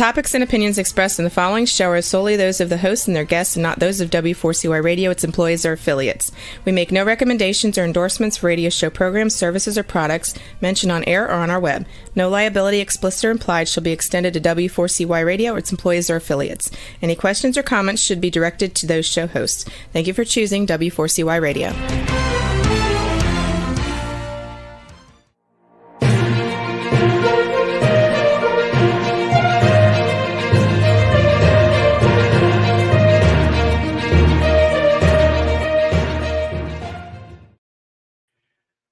topics and opinions expressed in the following show are solely those of the hosts and their guests and not those of W4CY Radio, its employees, or affiliates. We make no recommendations or endorsements for radio show programs, services, or products mentioned on air or on our web. No liability, explicit or implied, shall be extended to W4CY Radio, its employees, or affiliates. Any questions or comments should be directed to those show hosts. Thank you for choosing W4CY Radio.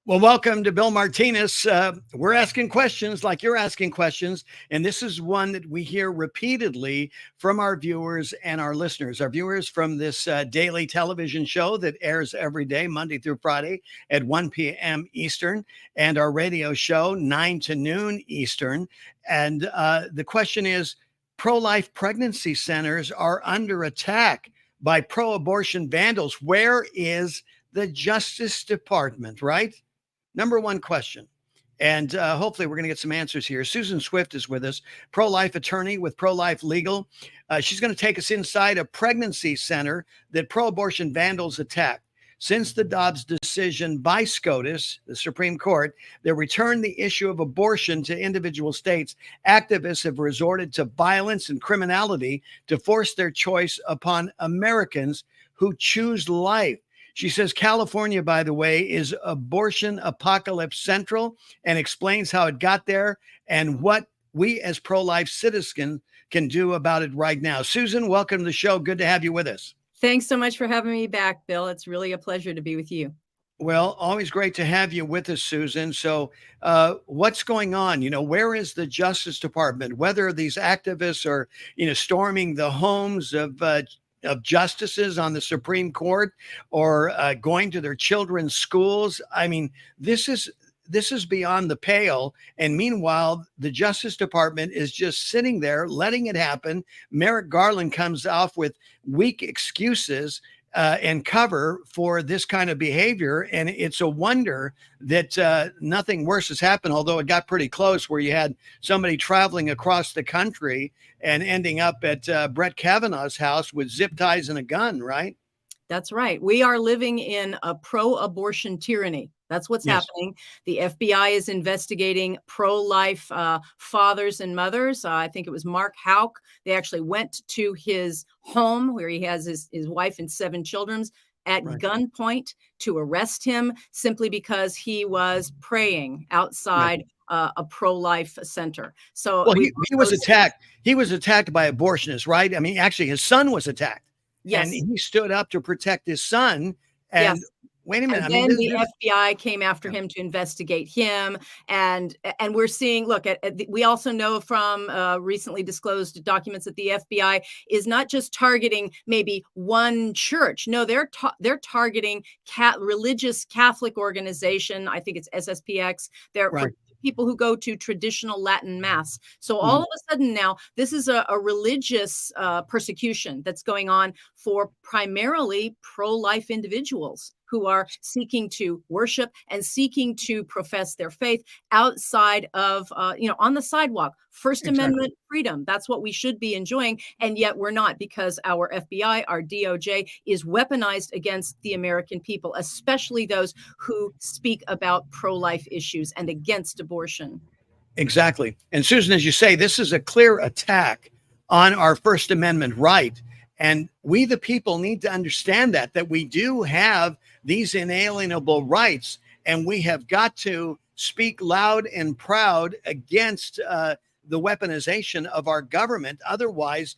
Well, welcome to Bill Martinez. We're asking questions like you're asking questions, and this is one that we hear repeatedly from our viewers and our listeners. Our viewers from this daily television show that airs every day, Monday through Friday at 1 p.m. Eastern, and our radio show, 9 to noon Eastern. And the question is, pro-life pregnancy centers are under attack by pro-abortion vandals. Where is the Justice Department, right? Number one question. And hopefully we're going to get some answers here. Susan Swift is with us, pro-life attorney with Pro-Life Legal. She's going to take us inside a pregnancy center that pro-abortion vandals attacked. Since the Dobbs decision by SCOTUS, the Supreme Court, that returned the issue of abortion to individual states, activists have resorted to violence and criminality to force their choice upon Americans who choose life. She says California, by the way, is abortion apocalypse central, and explains how it got there and what we as pro-life citizens can do about it right now. Susan, welcome to the show. Good to have you with us. Thanks so much for having me back, Bill. It's really a pleasure to be with you. Well, always great to have you with us, Susan. So what's going on? Where is the Justice Department? Whether these activists are, storming the homes of justices on the Supreme Court or going to their children's schools. I mean, this is beyond the pale. And meanwhile, the Justice Department is just sitting there, letting it happen. Merrick Garland comes off with weak excuses and cover for this kind of behavior. And it's a wonder that nothing worse has happened, although it got pretty close where you had somebody traveling across the country and ending up at Brett Kavanaugh's house with zip ties and a gun, right? That's right. We are living in a pro-abortion tyranny. That's what's happening. The FBI is investigating pro-life fathers and mothers. I think it was Mark Houck. They actually went to his home where he has his wife and 7 children at gunpoint to arrest him simply because he was praying outside a pro-life center. So well, he was attacked. He was attacked by abortionists, right? I mean, actually, his son was attacked. Yes. And he stood up to protect his son. And wait a minute. And then the FBI came after him to investigate him. And we're seeing, look, we also know from recently disclosed documents that the FBI is not just targeting maybe one church. No, they're targeting religious Catholic organization. I think it's SSPX. They're for people who go to traditional Latin mass. So all of a sudden now, this is a religious persecution that's going on for primarily pro-life individuals who are seeking to worship and seeking to profess their faith outside of, on the sidewalk. First Amendment freedom. That's what we should be enjoying. And yet we're not, because our FBI, our DOJ is weaponized against the American people, especially those who speak about pro-life issues and against abortion. Exactly. And Susan, as you say, this is a clear attack on our First Amendment right. And we, the people, need to understand that we do have these inalienable rights, and we have got to speak loud and proud against the weaponization of our government. Otherwise,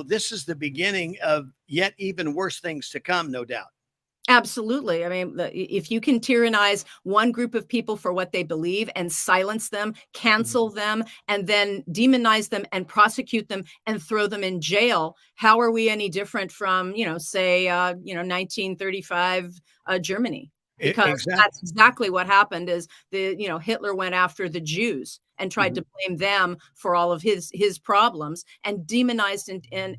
this is the beginning of yet even worse things to come, no doubt. Absolutely. I mean, if you can tyrannize one group of people for what they believe and silence them, cancel them, and then demonize them and prosecute them and throw them in jail, how are we any different from, say, 1935 Germany? Because that's exactly what happened. Is Hitler went after the Jews and tried to blame them for all of his problems, and demonized and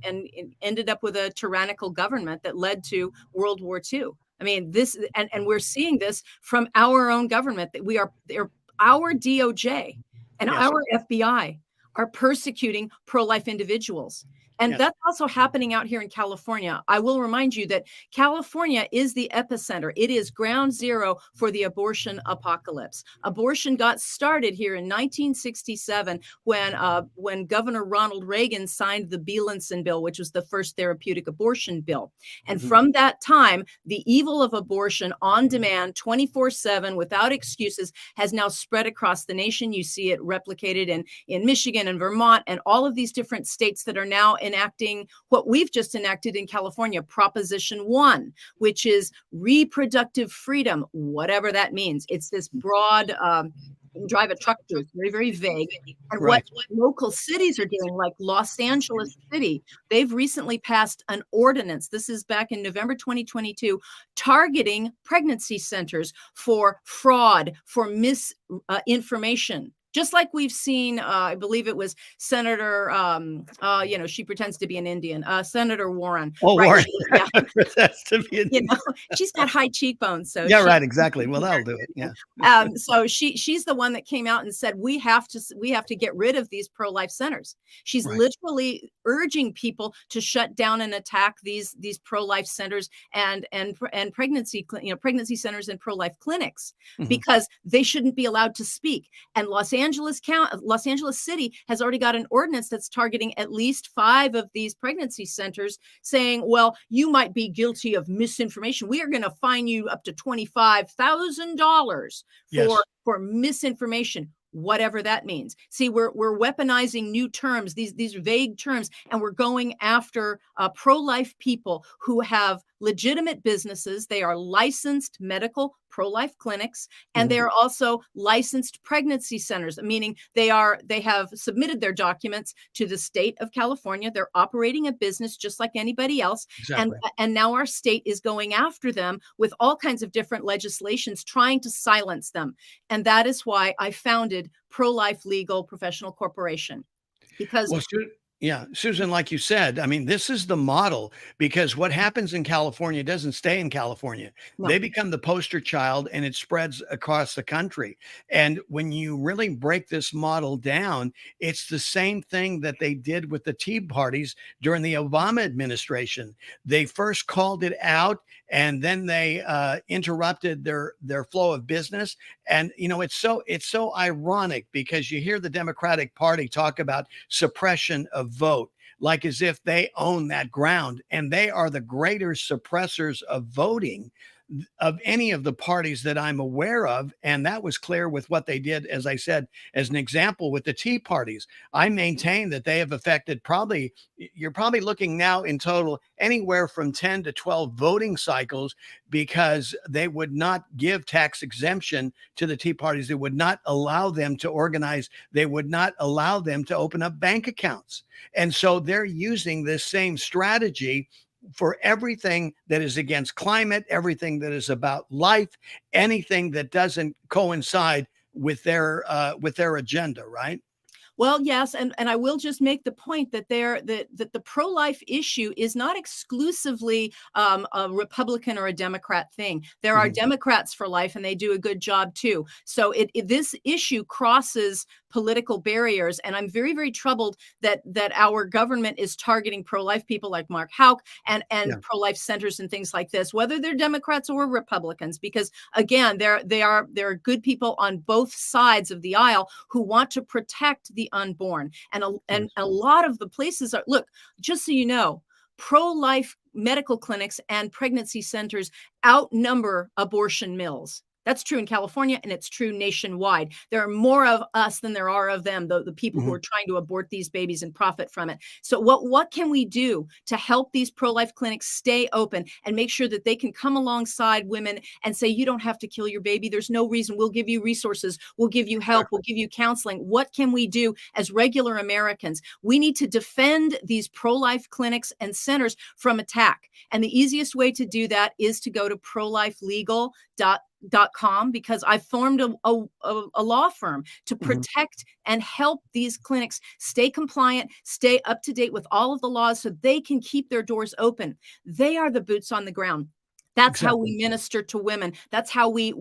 ended up with a tyrannical government that led to World War II. I mean, this and we're seeing this from our own government, that our DOJ and our FBI are persecuting pro-life individuals. And Yes. that's also happening out here in California. I will remind you that California is the epicenter. It is ground zero for the abortion apocalypse. Abortion got started here in 1967 when Governor Ronald Reagan signed the Bielenson bill, which was the first therapeutic abortion bill. And from that time, the evil of abortion on demand, 24/7, without excuses, has now spread across the nation. You see it replicated in Michigan and Vermont and all of these different states that are now enacting what we've just enacted in California, Proposition 1, which is reproductive freedom, whatever that means. It's this broad, drive a truck through, it's very, very vague. And Right. what local cities are doing, like Los Angeles City, they've recently passed an ordinance. This is back in November 2022, targeting pregnancy centers for fraud, for misinformation. Just like we've seen, I believe it was Senator, she pretends to be an Indian, Senator Warren. Oh, right? Warren. Yeah. That's to be She's got high cheekbones. So yeah, right. Exactly. Well, that'll do it. Yeah. So she's the one that came out and said, we have to get rid of these pro-life centers. She's Right. literally urging people to shut down and attack these pro-life centers and pregnancy centers and pro-life clinics because they shouldn't be allowed to speak. And Los Angeles City has already got an ordinance that's targeting at least 5 of these pregnancy centers, saying, well, you might be guilty of misinformation. We are going to fine you up to $25,000 Yes. for misinformation, whatever that means. See, we're weaponizing new terms, these vague terms, and we're going after pro-life people who have legitimate businesses. They are licensed medical pro-life clinics, and they are also licensed pregnancy centers, meaning they have submitted their documents to the state of California. They're operating a business just like anybody else. Exactly. And now our state is going after them with all kinds of different legislations, trying to silence them. And that is why I founded Pro-Life Legal Professional Corporation. Because yeah, Susan, like you said, I mean, this is the model, because what happens in California doesn't stay in California. No. They become the poster child, and it spreads across the country. And when you really break this model down, it's the same thing that they did with the Tea Parties during the Obama administration. They first called it out, and then they interrupted their flow of business. And it's so ironic, because you hear the Democratic Party talk about suppression of vote, like as if they own that ground, and they are the greater suppressors of voting of any of the parties that I'm aware of. And that was clear with what they did, as I said, as an example, with the Tea Parties. I maintain that they have affected you're probably looking now in total anywhere from 10 to 12 voting cycles, because they would not give tax exemption to the Tea Parties. They would not allow them to organize. They would not allow them to open up bank accounts. And so they're using this same strategy for everything that is against climate, everything that is about life, anything that doesn't coincide with their agenda, right? Well, yes, and I will just make the point that the pro-life issue is not exclusively a Republican or a Democrat thing. There are Democrats for life, and they do a good job too. So this issue crosses political barriers, and I'm very, very troubled that our government is targeting pro-life people like Mark Houck and pro-life centers and things like this, whether they're Democrats or Republicans, because again, there are good people on both sides of the aisle who want to protect the unborn, and a lot of the places are, look, just so you know, pro-life medical clinics and pregnancy centers outnumber abortion mills. That's true in California, and it's true nationwide. There are more of us than there are of them, the people who are trying to abort these babies and profit from it. So what can we do to help these pro-life clinics stay open and make sure that they can come alongside women and say, you don't have to kill your baby. There's no reason. We'll give you resources. We'll give you help. We'll give you counseling. What can we do as regular Americans? We need to defend these pro-life clinics and centers from attack. And the easiest way to do that is to go to prolifelegal.com, because I formed a law firm to protect and help these clinics stay compliant, stay up to date with all of the laws, so they can keep their doors open. They are the boots on the ground. That's how we minister to women. That's how we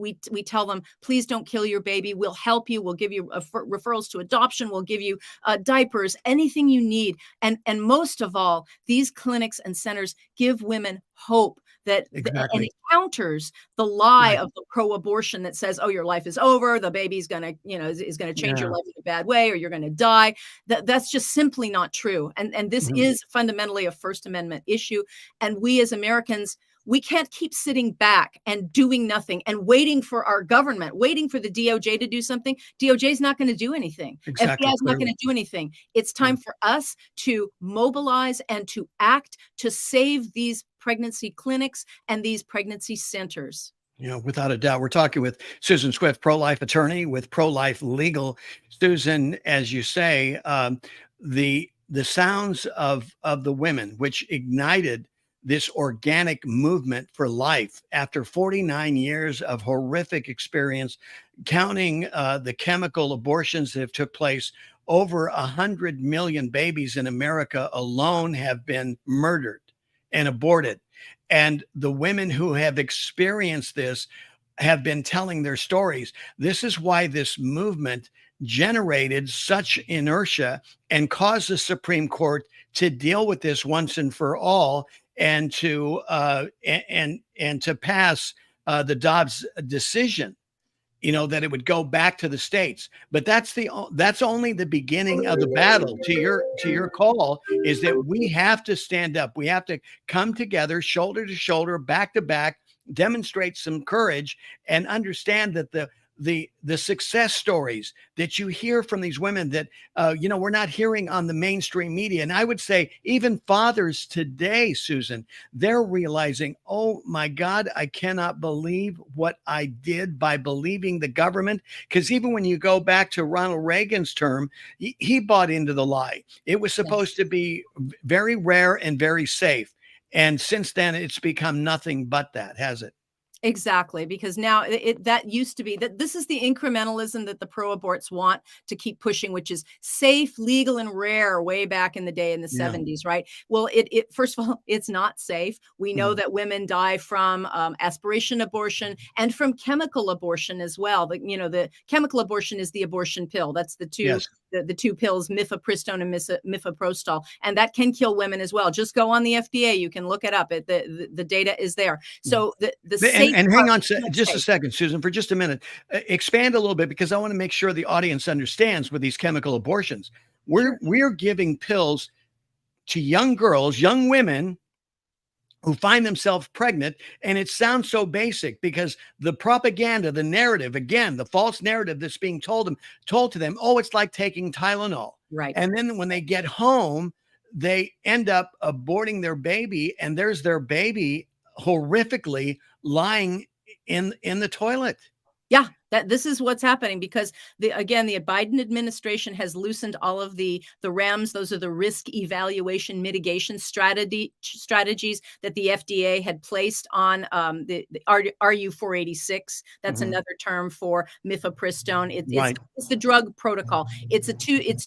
tell them, please don't kill your baby. We'll help you. We'll give you referrals to adoption. We'll give you diapers, anything you need. And most of all, these clinics and centers give women hope that and it counters the lie of the pro-abortion that says, oh, your life is over. The baby's going to, is going to change your life in a bad way, or you're going to die. That's just simply not true. And this is fundamentally a First Amendment issue. And we as Americans, we can't keep sitting back and doing nothing and waiting for our government, waiting for the DOJ to do something. DOJ is not going to do anything. FBI is not going to do anything. It's time for us to mobilize and to act to save these pregnancy clinics and these pregnancy centers. Without a doubt. We're talking with Susan Swift, pro-life attorney with Pro-Life Legal. Susan, as you say, the sounds of the women, which ignited this organic movement for life after 49 years of horrific experience, counting the chemical abortions that have took place. Over 100 million babies in America alone have been murdered and aborted. And the women who have experienced this have been telling their stories. This is why this movement generated such inertia and caused the Supreme Court to deal with this once and for all, and to pass the Dobbs decision, that it would go back to the states. But that's only the beginning of the battle. To your call is that we have to stand up. We have to come together, shoulder to shoulder, back to back, demonstrate some courage, and understand that the success stories that you hear from these women that, we're not hearing on the mainstream media. And I would say even fathers today, Susan, they're realizing, oh my God, I cannot believe what I did by believing the government. Because even when you go back to Ronald Reagan's term, he bought into the lie. It was supposed to be very rare and very safe. And since then, it's become nothing but that, has it? Exactly, because now that used to be that this is the incrementalism that the pro-aborts want to keep pushing, which is safe, legal, and rare way back in the day in the 70s, right? Well, it first of all, it's not safe. We know that women die from aspiration abortion and from chemical abortion as well. The chemical abortion is the abortion pill. That's the two. The two pills, mifepristone and mifeprostol, and that can kill women as well. Just go on the FDA; you can look it up. The data is there. So and hang on just a second, Susan, for just a minute. Expand a little bit, because I want to make sure the audience understands with these chemical abortions. We're giving pills to young girls, young women who find themselves pregnant. And it sounds so basic because the propaganda, the narrative, again, the false narrative that's being told to them, oh, it's like taking Tylenol. Right. And then when they get home, they end up aborting their baby, and there's their baby horrifically lying in the toilet. Yeah, this is what's happening because the Biden administration has loosened all of the REMS. Those are the risk evaluation mitigation strategies that the FDA had placed on the RU486. That's another term for mifepristone. It's the drug protocol. It's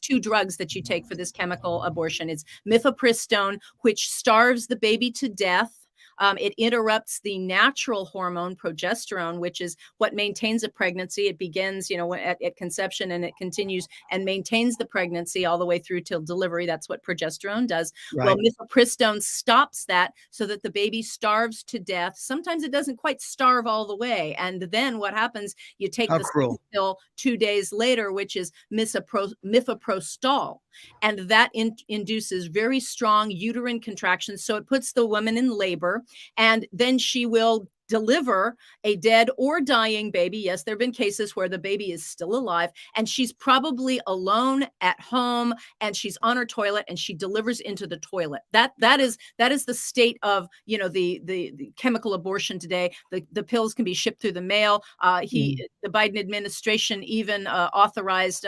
two drugs that you take for this chemical abortion. It's mifepristone, which starves the baby to death. It interrupts the natural hormone progesterone, which is what maintains a pregnancy. It begins, at conception, and it continues and maintains the pregnancy all the way through till delivery. That's what progesterone does. Right. Well, mifepristone stops that so that the baby starves to death. Sometimes it doesn't quite starve all the way. And then what happens, you take the pill 2 days later, which is mifeprostol. And that induces very strong uterine contractions. So it puts the woman in labor, and then she will deliver a dead or dying baby. Yes, there have been cases where the baby is still alive, and she's probably alone at home, and she's on her toilet, and she delivers into the toilet. That is the state of the chemical abortion today. The pills can be shipped through the mail. The Biden administration even authorized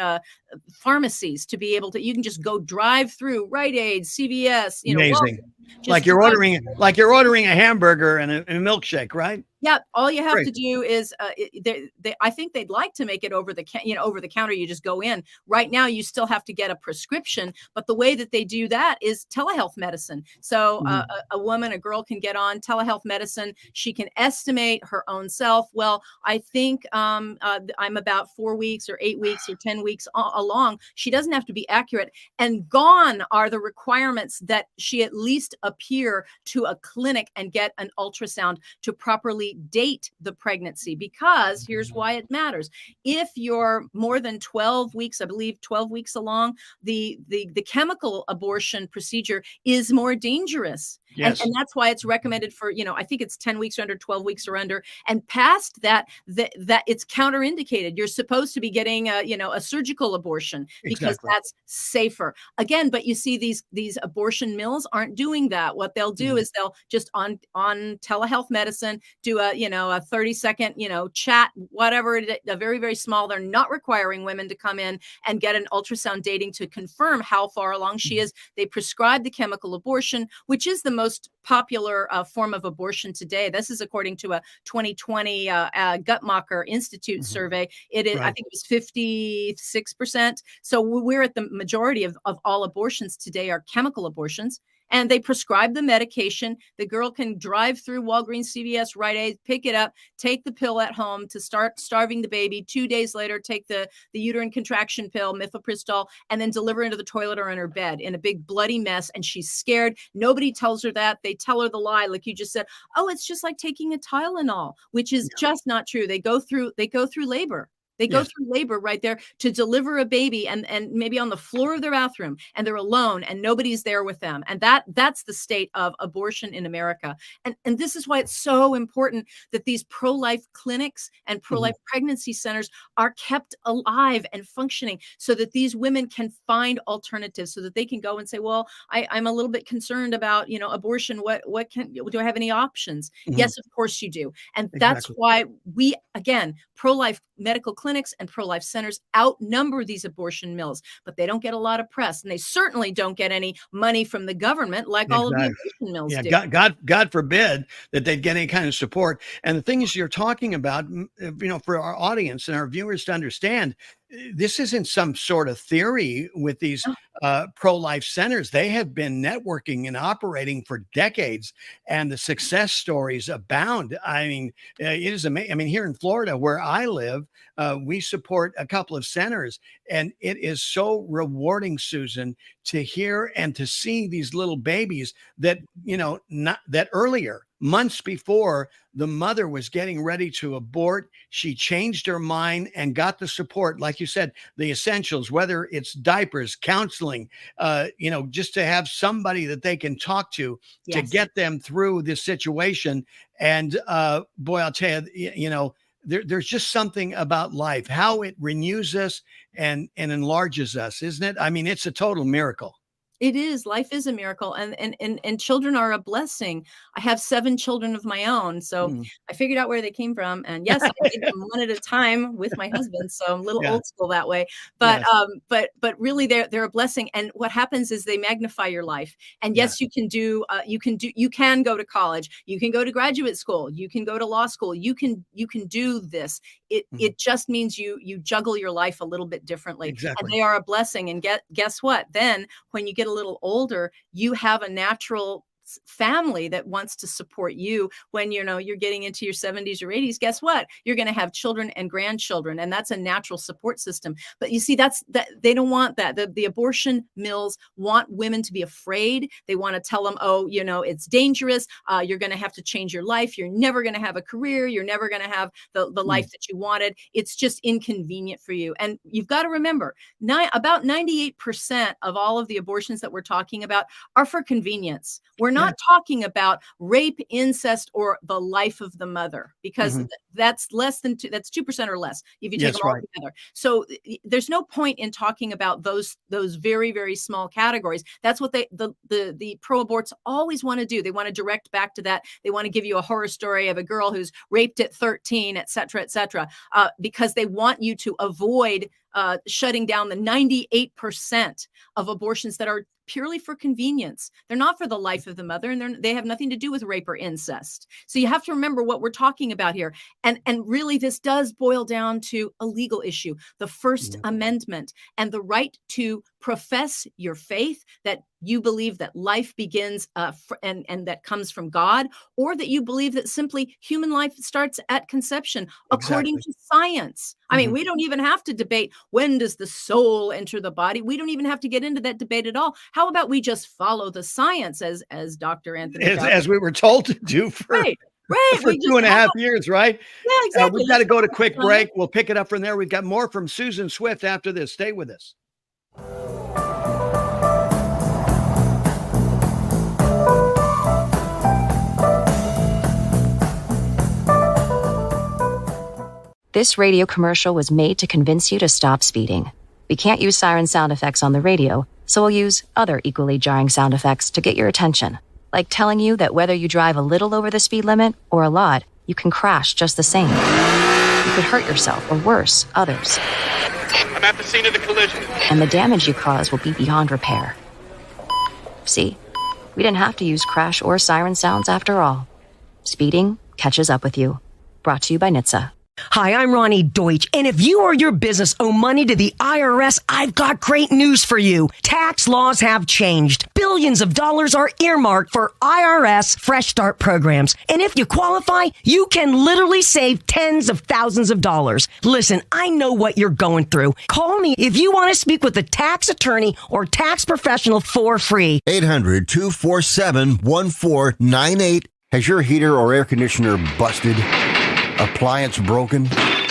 pharmacies to be able to. You can just go drive through Rite Aid, CVS. Amazing. Like you're ordering a hamburger and a milkshake, right? Yeah, all you have Great. to do is, I think they'd like to make it over the over the counter. You just go in. Right now, you still have to get a prescription, but the way that they do that is telehealth medicine. So Mhm. a woman, a girl can get on telehealth medicine. She can estimate her own self. Well, I think I'm about 4 weeks or 8 weeks or 10 weeks along. She doesn't have to be accurate. And gone are the requirements that she at least appear to a clinic and get an ultrasound to properly date the pregnancy, because here's why it matters. If you're more than 12 weeks, I believe 12 weeks along, the chemical abortion procedure is more dangerous. Yes. And that's why it's recommended for, I think it's 10 weeks or under, 12 weeks or under. And past that, that it's counterindicated. You're supposed to be getting a surgical abortion because Exactly. that's safer. Again, but you see these abortion mills aren't doing that. What they'll do Mhm. is they'll just on telehealth medicine do a 30-second chat, whatever a very, very small. They're not requiring women to come in and get an ultrasound dating to confirm how far along she Mhm. is. They prescribe the chemical abortion, which is the most popular form of abortion today. This is according to a 2020 Guttmacher Institute Mhm. survey. It is, I Right. think it was 56%. So we're at the majority of all abortions today are chemical abortions. And they prescribe the medication. The girl can drive through Walgreens, CVS, Rite Aid, pick it up, take the pill at home to start starving the baby. 2 days later, take the uterine contraction pill, mifepristol, and then deliver into the toilet or in her bed in a big bloody mess. And she's scared. Nobody tells her that. They tell her the lie, like you just said. Oh, it's just like taking a Tylenol, which is Yeah. just not true. They go through labor. They go Yes. through labor right there to deliver a baby, and maybe on the floor of their bathroom, and they're alone and nobody's there with them. And that's the state of abortion in America. And this is why it's so important that these pro-life clinics and Mhm. pro-life pregnancy centers are kept alive and functioning so that these women can find alternatives, so that they can go and say, well, I'm a little bit concerned about, abortion. Do I have any options? Mhm. Yes, of course you do. And that's Exactly. why we, again, pro-life medical clinics and pro-life centers outnumber these abortion mills, but they don't get a lot of press, and they certainly don't get any money from the government like all of the Exactly. abortion mills Yeah, do. God forbid that they'd get any kind of support. And the things you're talking about, for our audience and our viewers to understand, this isn't some sort of theory with these pro-life centers. They have been networking and operating for decades, and the success stories abound. I mean, it is amazing. I mean, here in Florida, where I live, we support a couple of centers, and it is so rewarding, Susan, to hear and to see these little babies that, not that earlier, months before the mother was getting ready to abort, she changed her mind and got the support, like you said, the essentials, whether it's diapers, counseling, just to have somebody that they can talk to Yes. get them through this situation. And boy, I'll tell you, there's just something about life, how it renews us and enlarges us, isn't it? I mean, it's a total miracle. It is. Life is a miracle, and children are a blessing. I have 7 children of my own, so Mm. I figured out where they came from, and yes, I did them one at a time with my husband, so I'm a little Yeah. old school that way. But, Yes. but really they're a blessing, and what happens is they magnify your life. And Yeah. yes, you can go to college, you can go to graduate school, you can go to law school, you can do this. It Mhm. it just means you juggle your life a little bit differently, and Exactly. they are a blessing. And guess what? Then when you get a little older, you have a natural family that wants to support you. When you're getting into your 70s or 80s, guess what? You're going to have children and grandchildren, and that's a natural support system. But you see, that they don't want that. The abortion mills want women to be afraid. They want to tell them, oh, it's dangerous. You're going to have to change your life. You're never going to have a career. You're never going to have the Mm. life that you wanted. It's just inconvenient for you. And you've got to remember, about 98% of all of the abortions that we're talking about are for convenience. We're Yeah. not talking about rape, incest, or the life of the mother, because Mhm. that's less than that's 2% or less if you take them Yes, all right. together. So there's no point in talking about those very, very small categories. That's what the pro-aborts always want to do. They want to direct back to that. They want to give you a horror story of a girl who's raped at 13, et cetera, because they want you to avoid shutting down the 98% of abortions that are purely for convenience. They're not for the life of the mother, and they have nothing to do with rape or incest. So you have to remember what we're talking about here. And really, this does boil down to a legal issue, the First Amendment, and the right to profess your faith, that you believe that life begins and that comes from God, or that you believe that simply human life starts at conception, according to science. I mean, we don't even have to debate, when does the soul enter the body? We don't even have to get into that debate at all. How about we just follow the science, as Dr. Anthony as we were told to do for Right. for 2.5 years, right? Yeah, exactly. We've got to go to quick break. We'll pick it up from there. We've got more from Susan Swift after this. Stay with us. This radio commercial was made to convince you to stop speeding. We can't use siren sound effects on the radio, so we'll use other equally jarring sound effects to get your attention. Like telling you that whether you drive a little over the speed limit or a lot, you can crash just the same. You could hurt yourself or worse, others. I'm at the scene of the collision. And the damage you cause will be beyond repair. See? We didn't have to use crash or siren sounds after all. Speeding catches up with you. Brought to you by NHTSA. Hi, I'm Ronnie Deutsch, and if you or your business owe money to the IRS, I've got great news for you. Tax laws have changed. Billions of dollars are earmarked for IRS Fresh Start programs. And if you qualify, you can literally save tens of thousands of dollars. Listen, I know what you're going through. Call me if you want to speak with a tax attorney or tax professional for free. 800-247-1498. Has your heater or air conditioner busted? Appliance broken?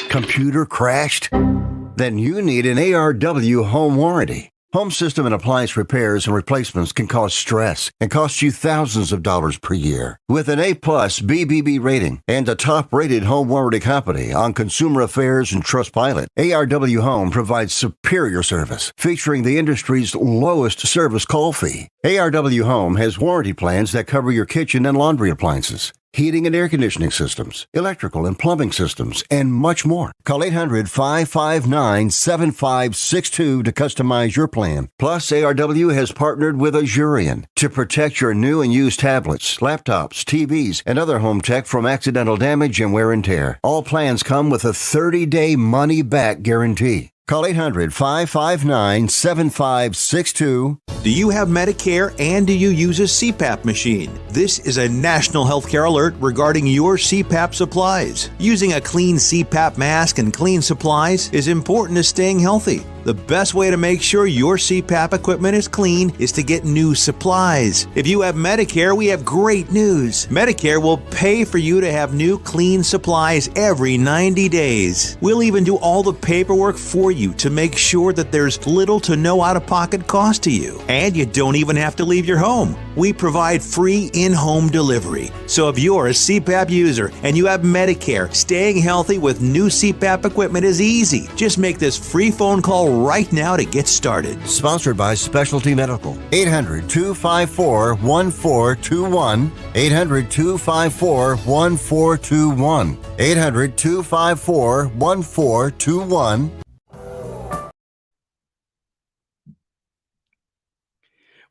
Computer crashed? Then you need an ARW home warranty. Home system and appliance repairs and replacements can cause stress and cost you thousands of dollars per year. With an A-plus BBB rating and a top-rated home warranty company on Consumer Affairs and Trustpilot, ARW Home provides superior service, featuring the industry's lowest service call fee. ARW Home has warranty plans that cover your kitchen and laundry appliances, heating and air conditioning systems, electrical and plumbing systems, and much more. Call 800-559-7562 to customize your plan. Plus, ARW has partnered with Azurian to protect your new and used tablets, laptops, TVs, and other home tech from accidental damage and wear and tear. All plans come with a 30-day money-back guarantee. Call 800-559-7562. Do you have Medicare and do you use a CPAP machine? This is a national healthcare alert regarding your CPAP supplies. Using a clean CPAP mask and clean supplies is important to staying healthy. The best way to make sure your CPAP equipment is clean is to get new supplies. If you have Medicare, we have great news. Medicare will pay for you to have new clean supplies every 90 days. We'll even do all the paperwork for you to make sure that there's little to no out-of-pocket cost to you. And you don't even have to leave your home. We provide free in-home delivery. So if you're a CPAP user and you have Medicare, staying healthy with new CPAP equipment is easy. Just make this free phone call right now to get started. Sponsored by Specialty Medical. 800-254-1421. 800-254-1421. 800-254-1421.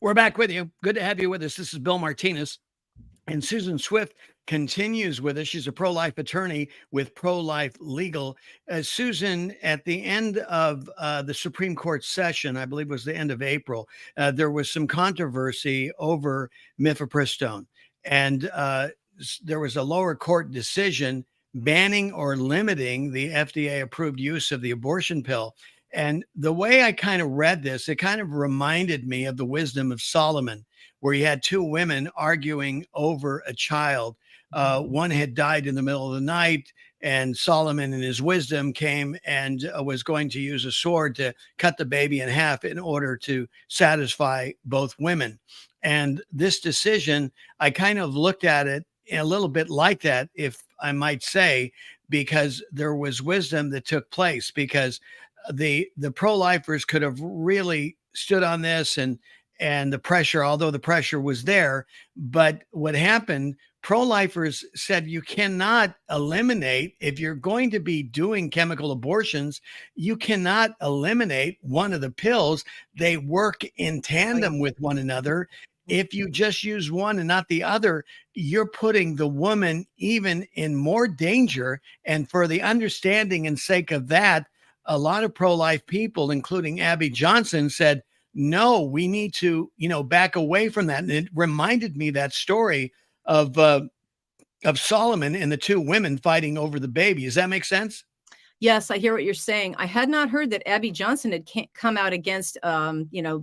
We're back with you. Good to have you with us. This is Bill Martinez. And Susan Swift continues with us. She's a pro-life attorney with Pro-Life Legal. Susan, at the end of the Supreme Court session, I believe it was the end of April, there was some controversy over mifepristone. And there was a lower court decision banning or limiting the FDA-approved use of the abortion pill. And the way I kind of read this, it kind of reminded me of the wisdom of Solomon, where you had two women arguing over a child. One had died in the middle of the night, and Solomon in his wisdom came and was going to use a sword to cut the baby in half in order to satisfy both women. And this decision, I kind of looked at it a little bit like that, if I might say, because there was wisdom that took place, because the pro-lifers could have really stood on this and the pressure, although the pressure was there. But what happened, pro-lifers said you cannot eliminate, if you're going to be doing chemical abortions, you cannot eliminate one of the pills. They work in tandem with one another. If you just use one and not the other, you're putting the woman even in more danger. And for the understanding and sake of that, a lot of pro-life people, including Abby Johnson, said, no, we need to, back away from that. And it reminded me that story of Solomon and the two women fighting over the baby. Does that make sense? Yes, I hear what you're saying. I had not heard that Abby Johnson had come out against,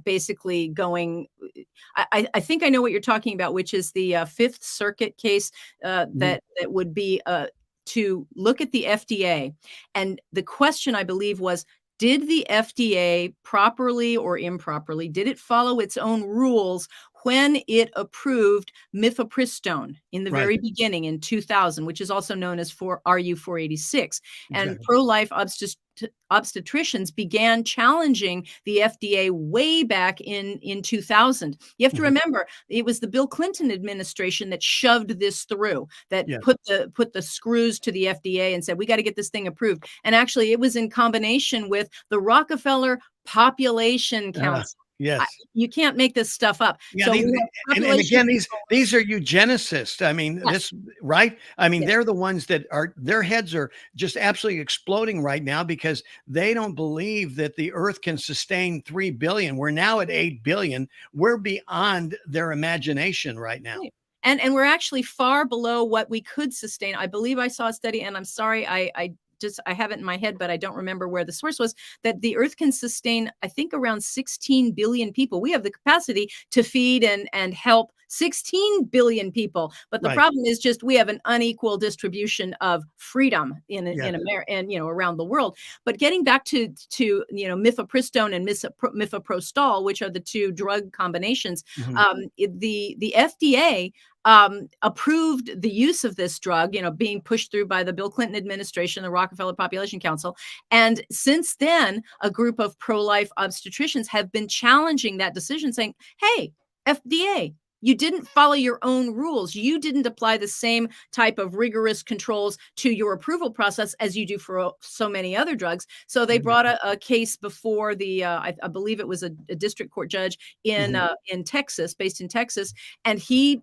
basically going. I think I know what you're talking about, which is the Fifth Circuit case that would be to look at the FDA. And the question, I believe, was, did the FDA properly or improperly, did it follow its own rules when it approved mifepristone in the very beginning in 2000, which is also known as RU 486. And pro-life obstetricians began challenging the FDA way back in 2000. You have to remember, it was the Bill Clinton administration that shoved this through, that put the screws to the FDA and said, we got to get this thing approved. And actually, it was in combination with the Rockefeller Population Council. Yes. You can't make this stuff up. Yeah, So and again, these are eugenicists. I mean, right? I mean, they're the ones that their heads are just absolutely exploding right now because they don't believe that the earth can sustain 3 billion. We're now at 8 billion. We're beyond their imagination right now. Right. And we're actually far below what we could sustain. I believe I saw a study, and I'm sorry, I have it in my head, but I don't remember where the source was, that the earth can sustain, I think, around 16 billion people. We have the capacity to feed and help 16 billion people. But the problem is just we have an unequal distribution of freedom in America and, around the world. But getting back to mifepristone and mifeprostol, which are the two drug combinations, the FDA approved the use of this drug, being pushed through by the Bill Clinton administration, the Rockefeller Population Council. And since then, a group of pro-life obstetricians have been challenging that decision, saying, hey, FDA, you didn't follow your own rules. You didn't apply the same type of rigorous controls to your approval process as you do for so many other drugs. So they brought a case before the, I believe it was a district court judge in Texas, based in Texas. And he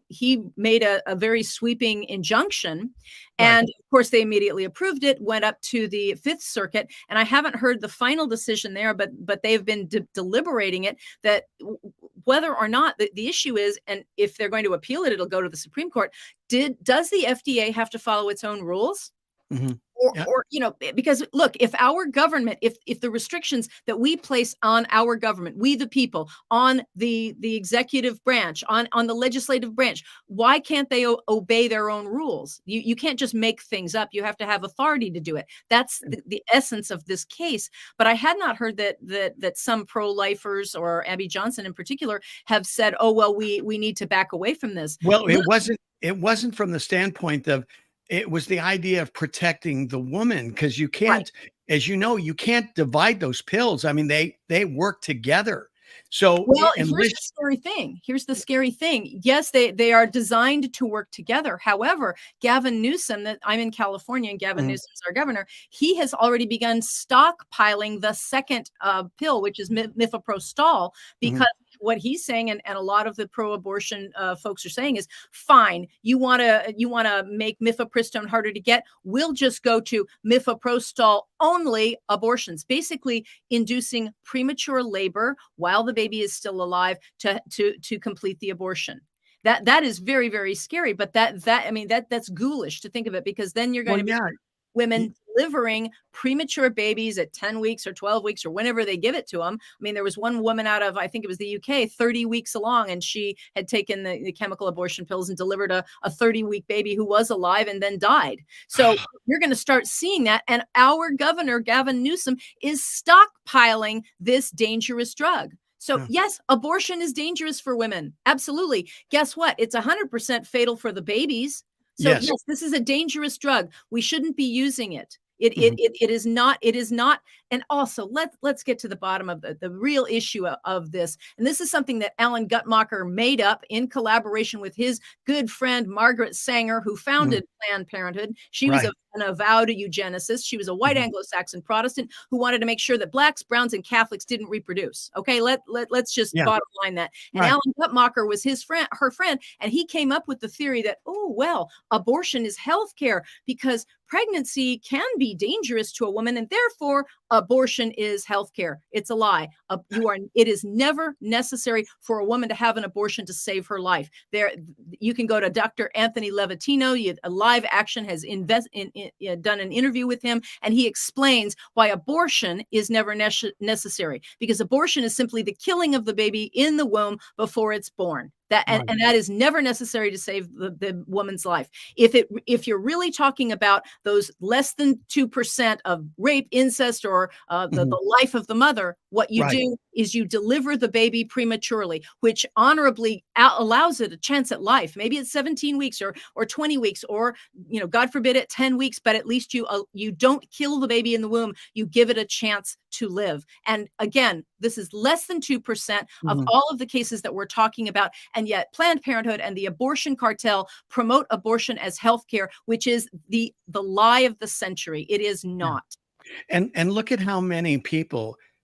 made a very sweeping injunction. And of course, they immediately approved it, went up to the Fifth Circuit. And I haven't heard the final decision there, but they've been deliberating it, that whether or not the issue is, and if they're going to appeal it, it'll go to the Supreme Court. Does the FDA have to follow its own rules? Or, because look, if our government, if the restrictions that we place on our government, we the people, on the executive branch, on the legislative branch, why can't they obey their own rules? You can't just make things up. You have to have authority to do it. That's the essence of this case. But I had not heard that some pro-lifers, or Abby Johnson in particular, have said, oh, well, we need to back away from this. Well, it wasn't from the standpoint of, it was the idea of protecting the woman, because you can't, as you know, you can't divide those pills. I mean, they work together. So, well, here's the scary thing. Here's the scary thing. Yes, they are designed to work together. However, Gavin Newsom, that I'm in California, and Gavin Newsom's our governor, he has already begun stockpiling the second pill, which is mifeprostol, because what he's saying, and a lot of the pro-abortion folks are saying, is fine. You want to make mifepristone harder to get? We'll just go to mifeprostol only abortions, basically inducing premature labor while the baby is still alive to complete the abortion. That is very, very scary. But that's ghoulish to think of it, because then you're going to be women delivering premature babies at 10 weeks or 12 weeks or whenever they give it to them. I mean, there was one woman out of, I think it was the UK, 30 weeks along, and she had taken the chemical abortion pills and delivered a 30-week baby who was alive and then died. So you're going to start seeing that. And our governor, Gavin Newsom, is stockpiling this dangerous drug. So yes, abortion is dangerous for women. Absolutely. Guess what? It's 100% fatal for the babies. So yes, this is a dangerous drug. We shouldn't be using it. It is not. It is not. And also, let's get to the bottom of the real issue of this. And this is something that Alan Guttmacher made up in collaboration with his good friend Margaret Sanger, who founded Planned Parenthood. She was an avowed eugenicist. She was a white Anglo-Saxon Protestant who wanted to make sure that blacks, browns, and Catholics didn't reproduce. Okay, let's just bottom line that. And Alan Guttmacher was her friend, and he came up with the theory that, oh, well, abortion is health care because pregnancy can be dangerous to a woman, and therefore abortion is healthcare. It's a lie. It is never necessary for a woman to have an abortion to save her life. You can go to Dr. Anthony Levatino. Live Action has done an interview with him, and he explains why abortion is never necessary, because abortion is simply the killing of the baby in the womb before it's born. And that is never necessary to save the woman's life. If you're really talking about those less than 2% of rape, incest, or the life of the mother, what you do is you deliver the baby prematurely, which honorably allows it a chance at life. Maybe it's 17 weeks or 20 weeks, or God forbid it, 10 weeks. But at least you don't kill the baby in the womb. You give it a chance to live. And again, this is less than 2% of all of the cases that we're talking about. And yet Planned Parenthood and the abortion cartel promote abortion as healthcare, which is the lie of the century. It is not. And look at how many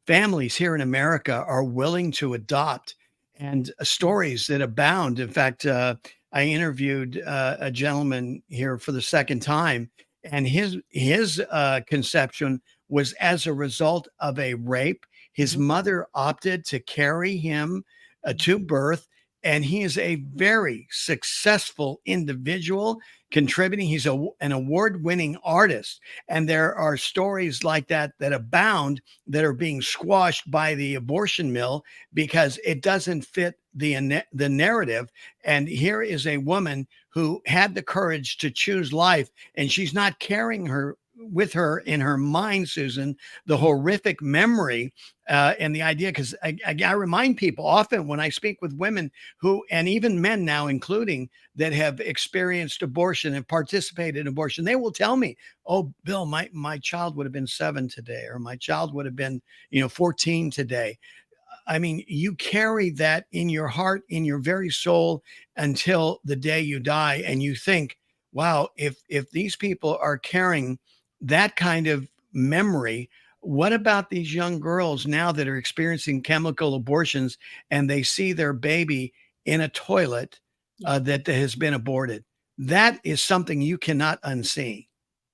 families here in America are willing to adopt, and stories that abound. In fact, I interviewed a gentleman here for the second time, and his conception was as a result of a rape. His mother opted to carry him to birth, and he is a very successful individual contributing. He's an award-winning artist. And there are stories like that abound, that are being squashed by the abortion mill because it doesn't fit the narrative. And here is a woman who had the courage to choose life, and she's not carrying with her in her mind, Susan, the horrific memory and the idea. Because I remind people often when I speak with women who, and even men now including, that have experienced abortion and participated in abortion, they will tell me, oh, Bill, my child would have been 7 today, or my child would have been 14 today. I mean, you carry that in your heart, in your very soul, until the day you die. And you think, wow, if these people are carrying that kind of memory, what about these young girls now that are experiencing chemical abortions, and they see their baby in a toilet that has been aborted? That is something you cannot unsee.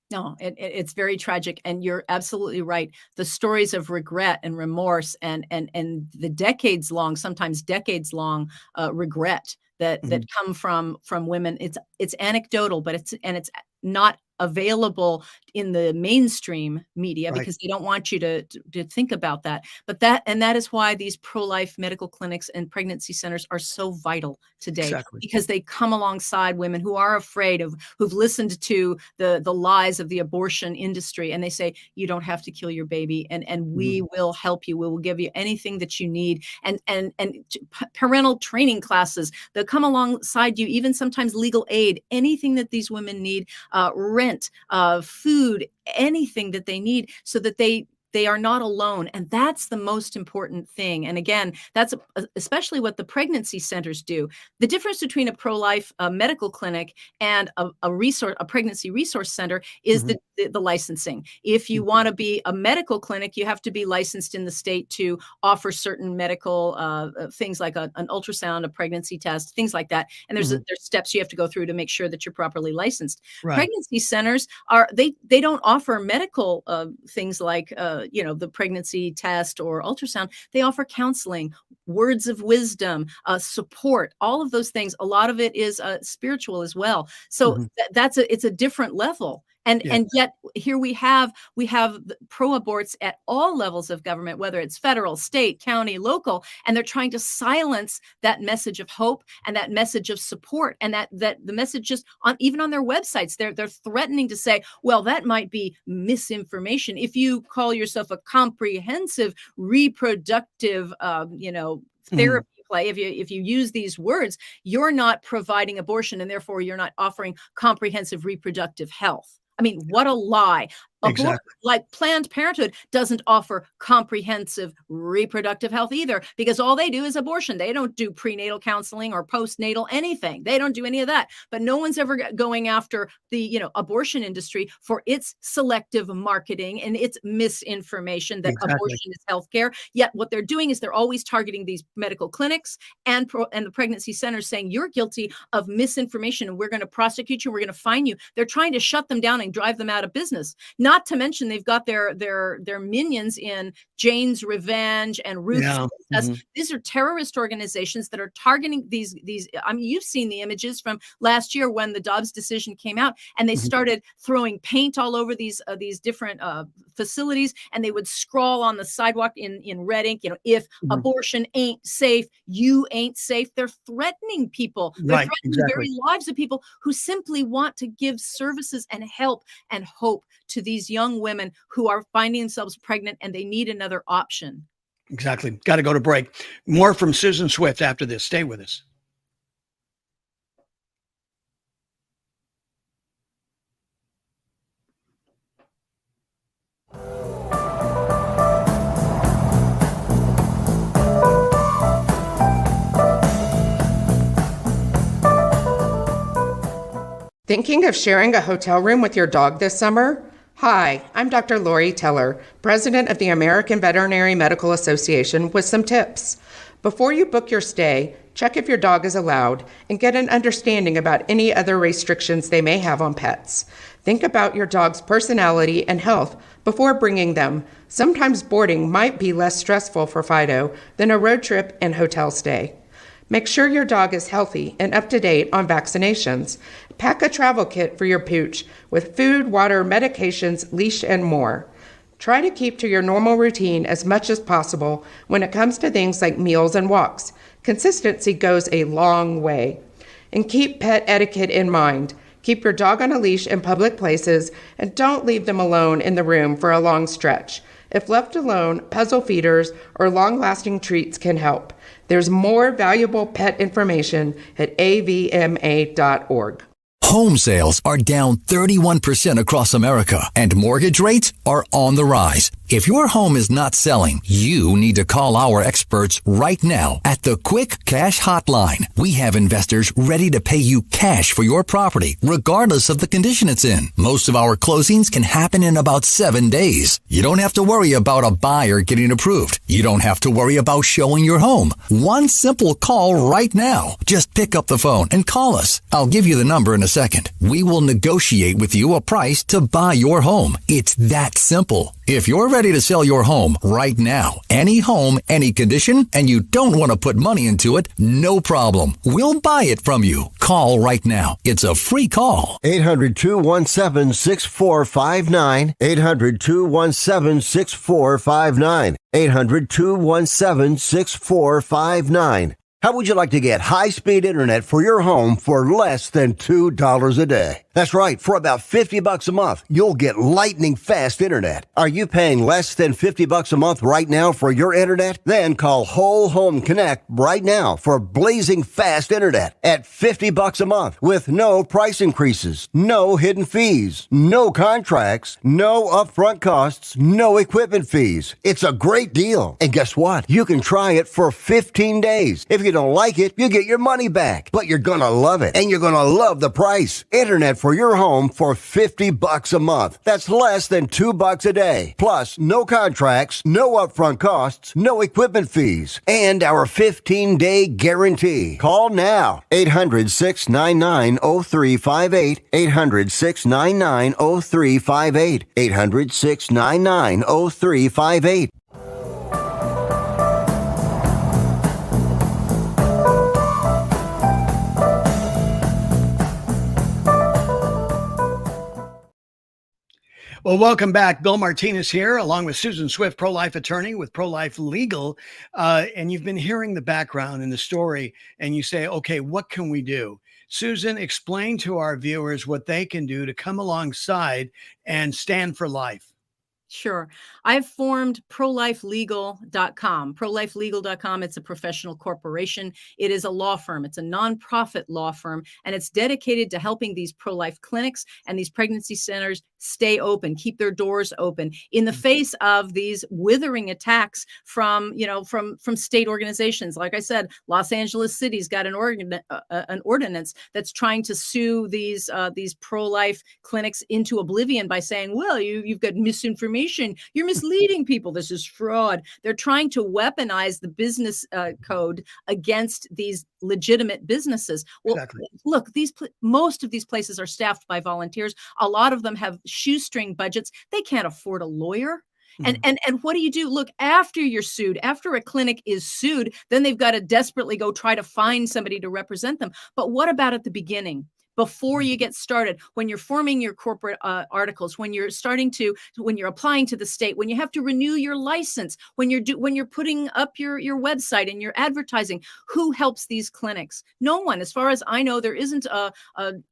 No, it's very tragic. And you're absolutely right. The stories of regret and remorse and the sometimes decades long regret that come from women. It's anecdotal, but it's not available in the mainstream media because they don't want you to think about that. But that is why these pro-life medical clinics and pregnancy centers are so vital today, because they come alongside women who are afraid who've listened to the lies of the abortion industry, and they say, you don't have to kill your baby, and we will help you. We will give you anything that you need, and parental training classes that come alongside you, even sometimes legal aid, anything that these women need, rent, food, anything that they need, so that they are not alone. And that's the most important thing. And again, that's especially what the pregnancy centers do. The difference between a pro-life medical clinic and a pregnancy resource center is the licensing. If you want to be a medical clinic, you have to be licensed in the state to offer certain medical things like an ultrasound, a pregnancy test, things like that. And there's steps you have to go through to make sure that you're properly licensed. Pregnancy centers they don't offer medical things like the pregnancy test or ultrasound. They offer counseling, words of wisdom, support, all of those things. A lot of it is spiritual as well. So it's a different level. And yet here we have pro-aborts at all levels of government, whether it's federal, state, county, local, and they're trying to silence that message of hope and that message of support, and that the message just even on their websites, they're threatening to say, well, that might be misinformation. If you call yourself a comprehensive reproductive, therapy play, if you use these words, you're not providing abortion, and therefore you're not offering comprehensive reproductive health. I mean, what a lie. Exactly. Like Planned Parenthood doesn't offer comprehensive reproductive health either, because all they do is abortion. They don't do prenatal counseling or postnatal anything. They don't do any of that. But no one's ever going after the abortion industry for its selective marketing and its misinformation that abortion is healthcare. Yet what they're doing is they're always targeting these medical clinics and the pregnancy centers, saying you're guilty of misinformation and we're going to prosecute you. We're going to fine you. They're trying to shut them down and drive them out of business. Not to mention they've got their minions in Jane's Revenge and Ruth's. Yeah. Mm-hmm. These are terrorist organizations that are targeting these. I mean, you've seen the images from last year when the Dobbs decision came out, and they started throwing paint all over these different facilities, and they would scrawl on the sidewalk in red ink, if abortion ain't safe, you ain't safe. They're threatening people. They're threatening the very lives of people who simply want to give services and help and hope to these young women who are finding themselves pregnant and they need another option. Exactly. Got to go to break. More from Susan Swift after this. Stay with us. Thinking of sharing a hotel room with your dog this summer? Hi, I'm Dr. Lori Teller, president of the American Veterinary Medical Association, with some tips. Before you book your stay, check if your dog is allowed and get an understanding about any other restrictions they may have on pets. Think about your dog's personality and health before bringing them. Sometimes boarding might be less stressful for Fido than a road trip and hotel stay. Make sure your dog is healthy and up to date on vaccinations. Pack a travel kit for your pooch with food, water, medications, leash, and more. Try to keep to your normal routine as much as possible when it comes to things like meals and walks. Consistency goes a long way. And keep pet etiquette in mind. Keep your dog on a leash in public places and don't leave them alone in the room for a long stretch. If left alone, puzzle feeders or long-lasting treats can help. There's more valuable pet information at avma.org. Home sales are down 31% across America, and mortgage rates are on the rise. If your home is not selling, you need to call our experts right now at the Quick Cash Hotline. We have investors ready to pay you cash for your property, regardless of the condition it's in. Most of our closings can happen in about 7 days. You don't have to worry about a buyer getting approved. You don't have to worry about showing your home. One simple call right now. Just pick up the phone and call us. I'll give you the number in a second. We will negotiate with you a price to buy your home. It's that simple. If you're ready to sell your home right now, any home, any condition, and you don't want to put money into it, no problem. We'll buy it from you. Call right now. It's a free call. 800-217-6459. 800-217-6459. 800-217-6459. How would you like to get high-speed internet for your home for less than $2 a day? That's right. For about $50 a month, you'll get lightning fast internet. Are you paying less than $50 a month right now for your internet? Then call Whole Home Connect right now for blazing fast internet at $50 a month with no price increases, no hidden fees, no contracts, no upfront costs, no equipment fees. It's a great deal. And guess what? You can try it for 15 days. If you don't like it, you get your money back. But you're going to love it, and you're going to love the price. Internet for your home for $50 a month. That's less than $2 a day. Plus, no contracts, no upfront costs, no equipment fees, and our 15-day guarantee. Call now. 800-699-0358. 800-699-0358. 800-699-0358. Well, welcome back. Bill Martinez here, along with Susan Swift, pro-life attorney with Pro-Life Legal. And you've been hearing the background and the story, and you say, okay, what can we do? Susan, explain to our viewers what they can do to come alongside and stand for life. Sure. I've formed prolifelegal.com. Prolifelegal.com, it's a professional corporation. It is a law firm. It's a nonprofit law firm, and it's dedicated to helping these pro-life clinics and these pregnancy centers stay open, keep their doors open in the face of these withering attacks from, from state organizations. Like I said, Los Angeles City's got an ordinance that's trying to sue these pro-life clinics into oblivion by saying, well, you've got misinformation. You're misleading people. This is fraud. They're trying to weaponize the business code against these legitimate businesses. Well, exactly. Look, most of these places are staffed by volunteers. A lot of them have shoestring budgets. They can't afford a lawyer. And what do you do? Look, after you're sued, after a clinic is sued, then they've got to desperately go try to find somebody to represent them. But what about at the beginning? Before you get started, when you're forming your corporate articles, when you're applying to the state, when you have to renew your license, when you're putting up your website and your advertising, who helps these clinics? No one. As far as I know, there isn't a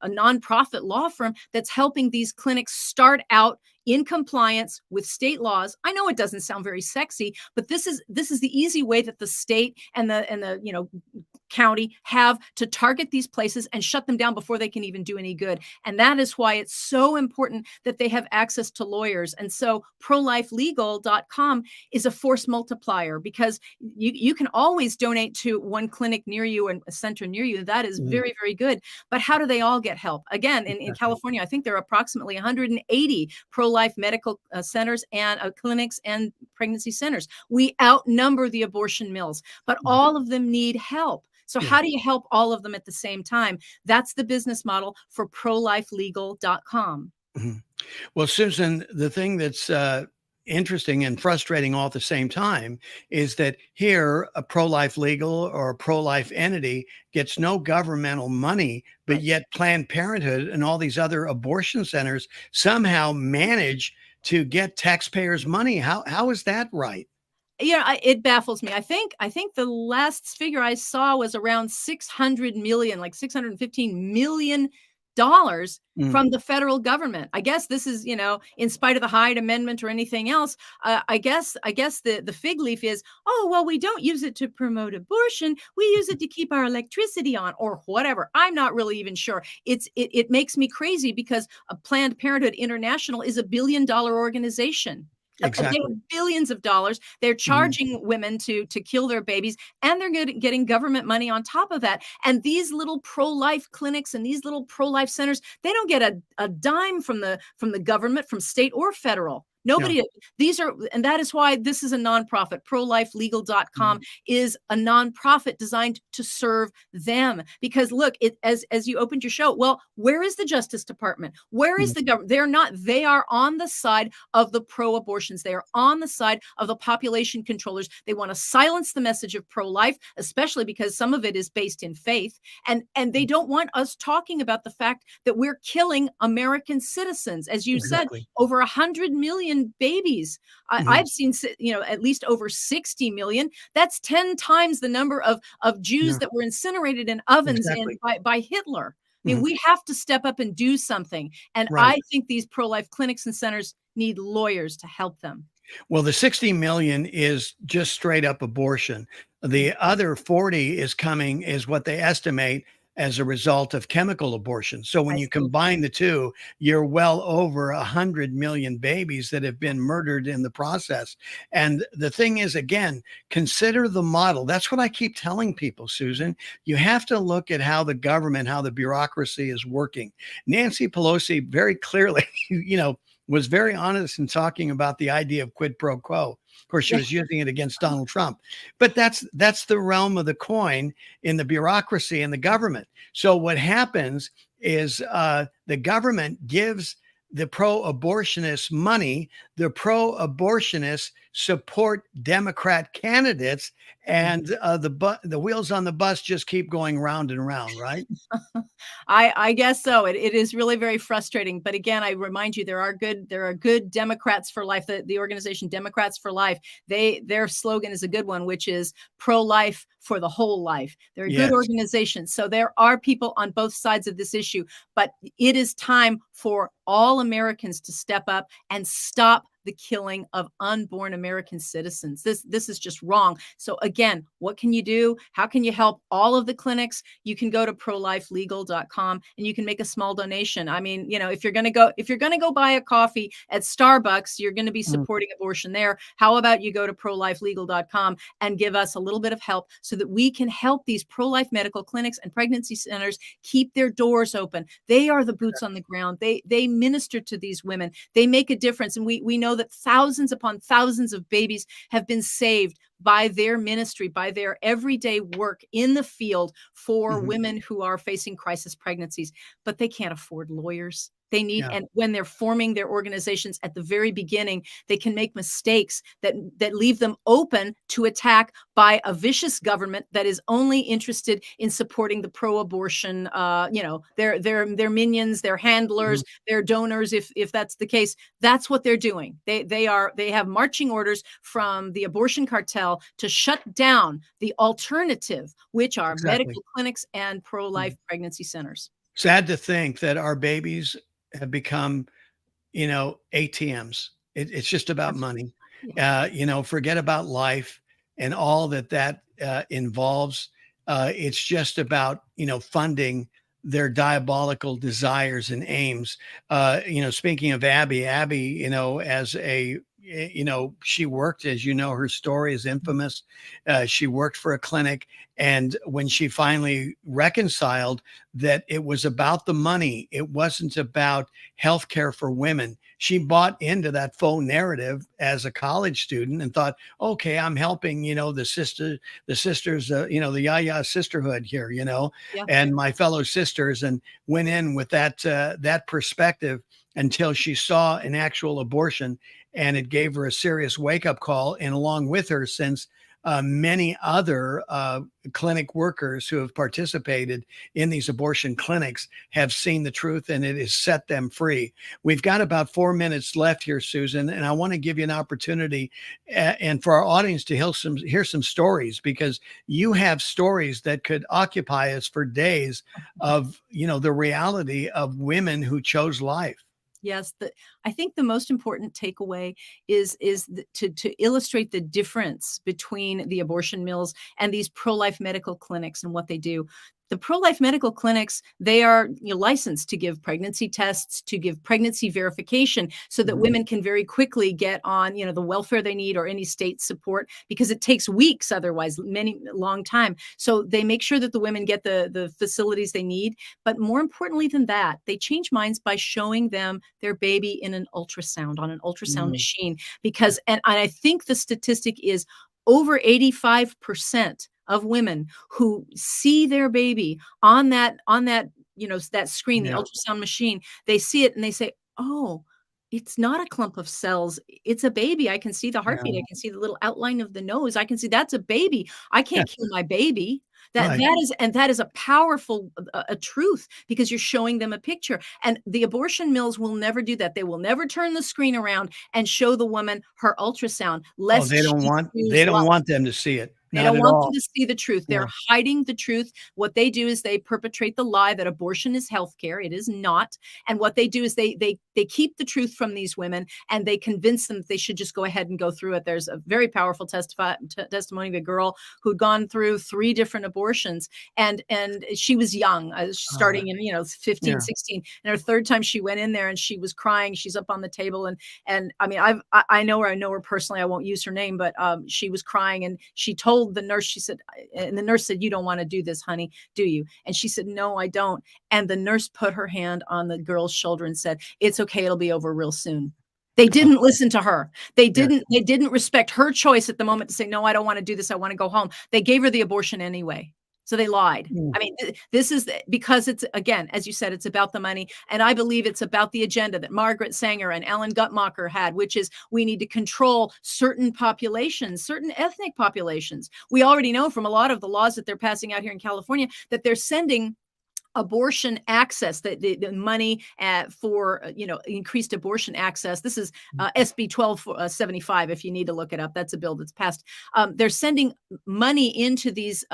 nonprofit law firm that's helping these clinics start out in compliance with state laws. I know it doesn't sound very sexy, but this is the easy way that the state and the county have to target these places and shut them down before they can even do any good. And that is why it's so important that they have access to lawyers. And so prolifelegal.com is a force multiplier, because you can always donate to one clinic near you and a center near you. That is very, very good. But how do they all get help? Again, in California, I think there are approximately 180 pro-life medical centers and clinics and pregnancy centers. We outnumber the abortion mills, but all of them need help. So how do you help all of them at the same time? That's the business model for prolifelegal.com. Well, Susan, the thing that's interesting and frustrating all at the same time is that here a pro-life legal or a pro-life entity gets no governmental money, but yet Planned Parenthood and all these other abortion centers somehow manage to get taxpayers' money. How is that right? Yeah, it baffles me. I think the last figure I saw was around 600 million, like $615 million from the federal government. I guess this is, in spite of the Hyde Amendment or anything else. I guess the fig leaf is, oh, well, we don't use it to promote abortion. We use it to keep our electricity on, or whatever. I'm not really even sure. It makes me crazy, because Planned Parenthood International is $1 billion organization. Exactly. They have billions of dollars. They're charging women to kill their babies, and they're getting government money on top of that. And these little pro-life clinics and these little pro-life centers, they don't get a dime from the government, from state or federal. Nobody, and that is why this is a nonprofit. Prolifelegal.com is a nonprofit designed to serve them. Because look, as you opened your show, well, where is the Justice Department? Where is the government? They are on the side of the pro-abortions. They are on the side of the population controllers. They want to silence the message of pro-life, especially because some of it is based in faith. And they don't want us talking about the fact that we're killing American citizens. As you said, over 100 million babies. I've seen, at least over 60 million. That's 10 times the number of Jews that were incinerated in ovens by Hitler. I mean, we have to step up and do something. And I think these pro-life clinics and centers need lawyers to help them. Well, the 60 million is just straight up abortion. The other 40 is what they estimate as a result of chemical abortion. So when you combine the two, you're well over 100 million babies that have been murdered in the process. And the thing is, again, consider the model. That's what I keep telling people, Susan. You have to look at how the government, how the bureaucracy is working. Nancy Pelosi very clearly, was very honest in talking about the idea of quid pro quo. Of course, she was using it against Donald Trump, but that's the realm of the coin in the bureaucracy and the government. So what happens is the government gives the pro-abortionists money. The pro-abortionists support Democrat candidates, and the wheels on the bus just keep going round and round, right? I guess so. It is really very frustrating. But again, I remind you, there are good Democrats for life. The organization Democrats for Life, their slogan is a good one, which is pro-life for the whole life. They're a good organization. So there are people on both sides of this issue, but it is time for all Americans to step up and stop the killing of unborn American citizens. This is just wrong. So again, what can you do? How can you help all of the clinics? You can go to prolifelegal.com and you can make a small donation. I mean, if you're going to go buy a coffee at Starbucks, you're going to be supporting abortion there. How about you go to prolifelegal.com and give us a little bit of help so that we can help these pro-life medical clinics and pregnancy centers keep their doors open. They are the boots on the ground. They minister to these women. They make a difference. And we know that thousands upon thousands of babies have been saved by their ministry, by their everyday work in the field for women who are facing crisis pregnancies, but they can't afford lawyers. They need, and when they're forming their organizations at the very beginning, they can make mistakes that leave them open to attack by a vicious government that is only interested in supporting the pro-abortion, their minions, their handlers, their donors. If that's the case, that's what they're doing. They have marching orders from the abortion cartel to shut down the alternative, which are medical clinics and pro-life pregnancy centers. Sad to think that our babies have become, ATMs. It's just about money. Forget about life and all that involves. It's just about, funding their diabolical desires and aims. Speaking of Abby, as a, she worked, as her story is infamous. She worked for a clinic. And when she finally reconciled that it was about the money, it wasn't about healthcare for women, she bought into that faux narrative as a college student and thought, okay, I'm helping, the sisters, the Yaya sisterhood here, and my fellow sisters, and went in with that perspective until she saw an actual abortion. And it gave her a serious wake-up call. And along with her, since many other clinic workers who have participated in these abortion clinics have seen the truth, and it has set them free. We've got about 4 minutes left here, Susan, and I want to give you an opportunity and for our audience to hear some stories, because you have stories that could occupy us for days of, the reality of women who chose life. Yes, I think the most important takeaway is to illustrate the difference between the abortion mills and these pro-life medical clinics and what they do. The pro-life medical clinics, they are licensed to give pregnancy tests, to give pregnancy verification, so that women can very quickly get on, the welfare they need or any state support, because it takes weeks, otherwise, long time. So they make sure that the women get the facilities they need. But more importantly than that, they change minds by showing them their baby in an ultrasound, on an ultrasound machine, because, and I think the statistic is over 85% of women who see their baby on that that screen, the ultrasound machine, they see it and they say, oh, it's not a clump of cells. It's a baby. I can see the heartbeat. I can see the little outline of the nose. I can see that's a baby. I can't kill my baby. That is a powerful a truth, because you're showing them a picture. And the abortion mills will never do that. They will never turn the screen around and show the woman her ultrasound. They don't want them to see it. They don't want them to see the truth. They're hiding the truth. What they do is they perpetrate the lie that abortion is healthcare. It is not. And what they do is they keep the truth from these women, and they convince them that they should just go ahead and go through it. There's a very powerful testimony of a girl who'd gone through 3 different abortions, and she was young, starting in 15, 16. And her third time she went in there and she was crying. She's up on the table, and I mean, I know her personally. I won't use her name, but she was crying, and she told the nurse, she said, and the nurse said, "You don't want to do this, honey, do you?" And she said, "No, I don't." And the nurse put her hand on the girl's shoulder and said, "It's okay. It'll be over real soon." They didn't listen to her. They didn't respect her choice at the moment to say, "No, I don't want to do this. I want to go home." They gave her the abortion anyway. So they lied. I mean, this is because it's, again, as you said, it's about the money. And I believe it's about the agenda that Margaret Sanger and Alan Guttmacher had, which is we need to control certain populations, certain ethnic populations. We already know from a lot of the laws that they're passing out here in California that they're sending abortion access, the money for increased abortion access. This is SB 1275. If you need to look it up, that's a bill that's passed. They're sending money into these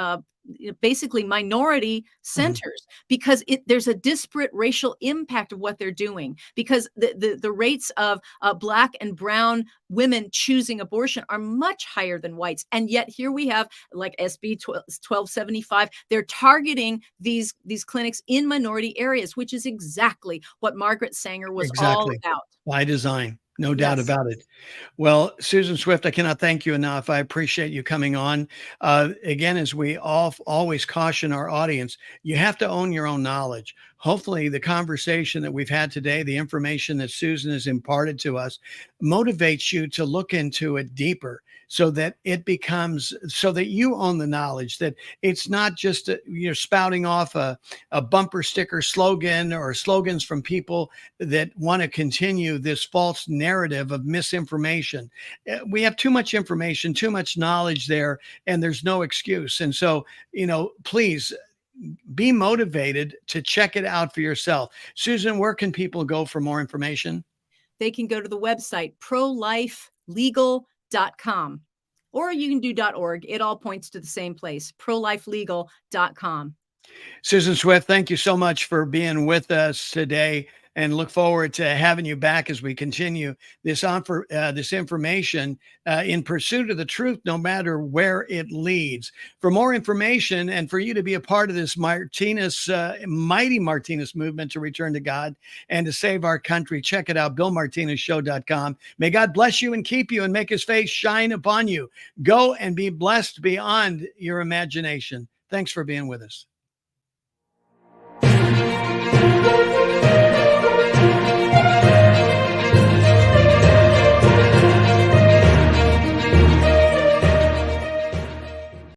basically minority centers, because there's a disparate racial impact of what they're doing, because the rates of Black and brown women choosing abortion are much higher than whites. And yet here we have like SB 1275. They're targeting these clinics in minority areas, which is exactly what Margaret Sanger was all about. By design. No doubt about it. Well, Susan Swift, I cannot thank you enough. I appreciate you coming on. Again, as we always caution our audience, you have to own your own knowledge. Hopefully the conversation that we've had today, the information that Susan has imparted to us, motivates you to look into it deeper, so that it becomes, so that you own the knowledge, that it's not just you're spouting off a bumper sticker slogan or slogans from people that want to continue this false narrative of misinformation. We have too much information, too much knowledge there, and there's no excuse. And so, please be motivated to check it out for yourself. Susan, where can people go for more information? They can go to the website prolifelegal.com, or you can do .org. It all points to the same place, prolifelegal.com. Susan Swift, thank you so much for being with us today, and look forward to having you back as we continue this information in pursuit of the truth, no matter where it leads. For more information and for you to be a part of this mighty Martinez movement to return to God and to save our country, check it out, BillMartinezShow.com. May God bless you and keep you and make his face shine upon you. Go and be blessed beyond your imagination. Thanks for being with us.